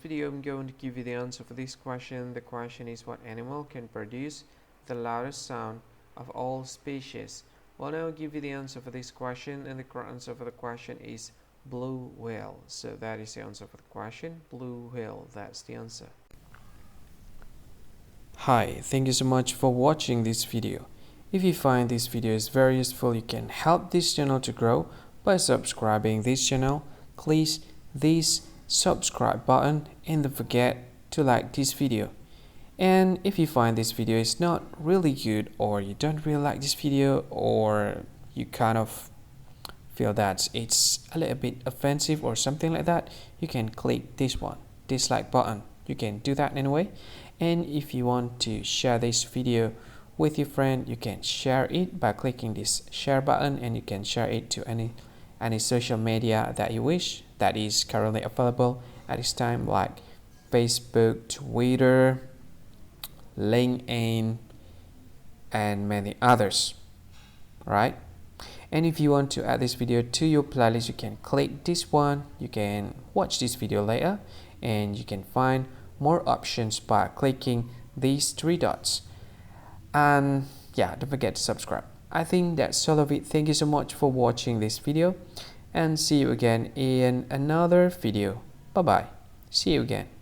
video I'm going to give you the answer for this question. The question is, what animal can produce the loudest sound of all species? Well, now I'll give you the answer for this question, and the correct answer for the question is blue whale. So that is the answer for the question, blue whale. That's the answer. Hi, thank you so much for watching this video. If you find this video is very useful, you can help this channel to grow by subscribing this channel. Please this subscribe button and don't forget to like this video. And if you find this video is not really good, or you don't really like this video, or you kind of feel that it's a little bit offensive or something like that, you can click this one, dislike button. You can do that anyway. And if you want to share this video with your friend, you can share it by clicking this share button, and you can share it to any social media that you wish that is currently available at this time, like Facebook, Twitter, LinkedIn, and many others, right? And if you want to add this video to your playlist, you can click this one. You can watch this video later, and you can find more options by clicking these three dots. And yeah, don't forget to subscribe. I think that's all of it. Thank you so much for watching this video, and see you again in another video. Bye bye. See you again.